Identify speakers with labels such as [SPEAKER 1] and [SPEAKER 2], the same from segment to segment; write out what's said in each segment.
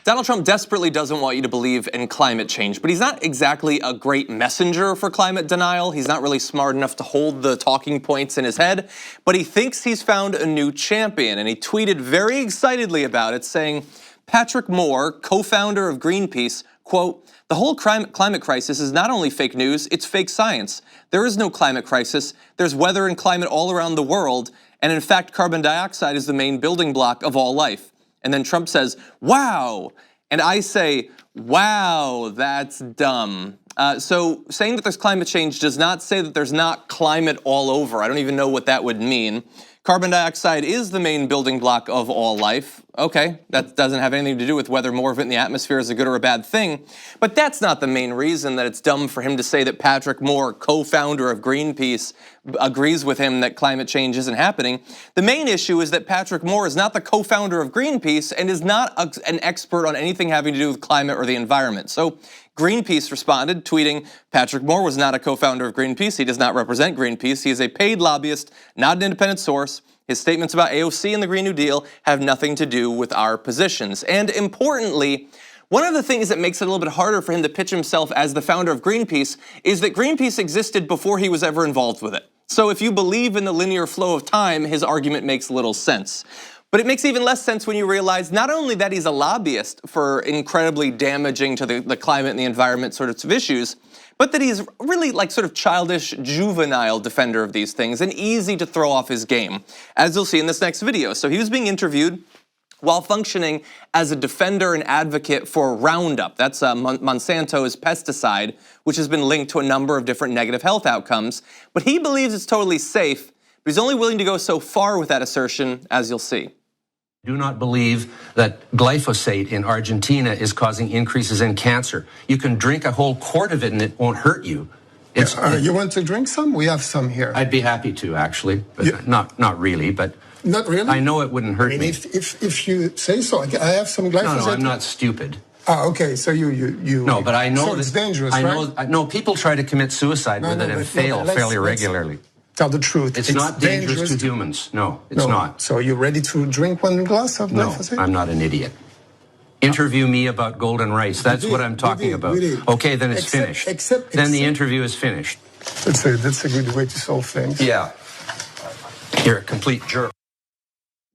[SPEAKER 1] Donald Trump desperately doesn't want you to believe in climate change, but he's not exactly a great messenger for climate denial. He's not really smart enough to hold the talking points in his head, but he thinks he's found a new champion, and he tweeted very excitedly about it, saying, Patrick Moore, co-founder of Greenpeace, quote, "The whole climate crisis is not only fake news, it's fake science. There is no climate crisis. There's weather and climate all around the world, and in fact, carbon dioxide is the main building block of all life." And then Trump says, wow. And I say, wow, that's dumb. So saying that there's climate change does not say that there's not climate all over. I don't even know what that would mean. Carbon dioxide is the main building block of all life. Okay, that doesn't have anything to do with whether more of it in the atmosphere is a good or a bad thing. But that's not the main reason that it's dumb for him to say that Patrick Moore, co-founder of Greenpeace, agrees with him that climate change isn't happening. The main issue is that Patrick Moore is not the co-founder of Greenpeace and is not an expert on anything having to do with climate or the environment. So Greenpeace responded, tweeting, Patrick Moore was not a co-founder of Greenpeace. He does not represent Greenpeace. He is a paid lobbyist, not an independent source. His statements about AOC and the Green New Deal have nothing to do with our positions. And importantly, one of the things that makes it a little bit harder for him to pitch himself as the founder of Greenpeace is that Greenpeace existed before he was ever involved with it. So if you believe in the linear flow of time, his argument makes little sense. But it makes even less sense when you realize not only that he's a lobbyist for incredibly damaging to the climate and the environment sorts of issues, but that he's really like sort of childish, juvenile defender of these things and easy to throw off his game, as you'll see in this next video. So he was being interviewed while functioning as a defender and advocate for Roundup. That's Monsanto's pesticide, which has been linked to a number of different negative health outcomes. But he believes it's totally safe, but he's only willing to go so far with that assertion, as you'll see.
[SPEAKER 2] Do not believe that glyphosate in Argentina is causing increases in cancer. You can drink a whole quart of it and it won't hurt you.
[SPEAKER 3] You want to drink some? We have some here.
[SPEAKER 2] I'd be happy to, actually, but not really. But
[SPEAKER 3] not really.
[SPEAKER 2] I know it wouldn't hurt me.
[SPEAKER 3] If you say so, I have some glyphosate.
[SPEAKER 2] No, I'm not stupid.
[SPEAKER 3] Okay, so you.
[SPEAKER 2] No, but I know
[SPEAKER 3] so it's dangerous, right?
[SPEAKER 2] No, people try to commit suicide with it and fail fairly regularly.
[SPEAKER 3] Tell the truth.
[SPEAKER 2] It's not dangerous to humans. No, it's not.
[SPEAKER 3] So you're ready to drink one glass of glyphosate?
[SPEAKER 2] No, I'm not an idiot. Interview me about golden rice. That's what I'm talking about. Okay, then it's finished. Then the interview is finished.
[SPEAKER 3] That's a good way to solve things.
[SPEAKER 2] Yeah. You're a complete jerk.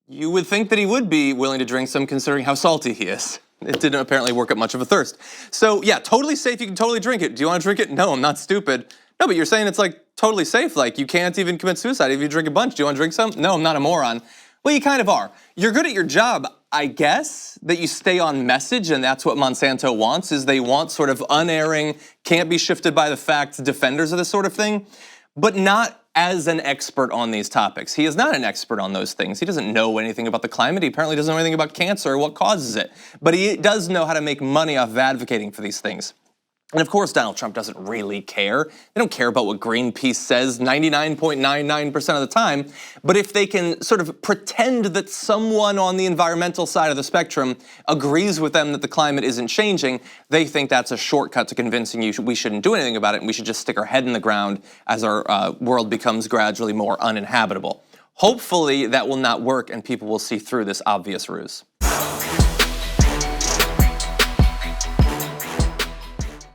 [SPEAKER 1] You would think that he would be willing to drink some considering how salty he is. It didn't apparently work up much of a thirst. So yeah, totally safe, you can totally drink it. Do you want to drink it? No, I'm not stupid. No, but you're saying it's like totally safe, like you can't even commit suicide if you drink a bunch. Do you want to drink some? No, I'm not a moron. Well, you kind of are. You're good at your job, I guess, that you stay on message, and that's what Monsanto wants, is they want sort of unerring, can't be shifted by the facts defenders of this sort of thing, but not as an expert on these topics. He is not an expert on those things. He doesn't know anything about the climate. He apparently doesn't know anything about cancer or what causes it, but he does know how to make money off of advocating for these things. And of course, Donald Trump doesn't really care. They don't care about what Greenpeace says 99.99% of the time. But if they can sort of pretend that someone on the environmental side of the spectrum agrees with them that the climate isn't changing, they think that's a shortcut to convincing you we shouldn't do anything about it and we should just stick our head in the ground as our world becomes gradually more uninhabitable. Hopefully that will not work and people will see through this obvious ruse.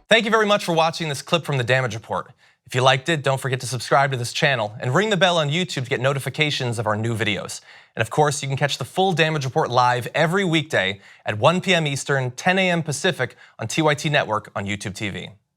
[SPEAKER 1] Thank you very much for watching this clip from The Damage Report. If you liked it, don't forget to subscribe to this channel and ring the bell on YouTube to get notifications of our new videos. And of course, you can catch the full Damage Report live every weekday at 1 p.m. Eastern, 10 a.m. Pacific on TYT Network on YouTube TV.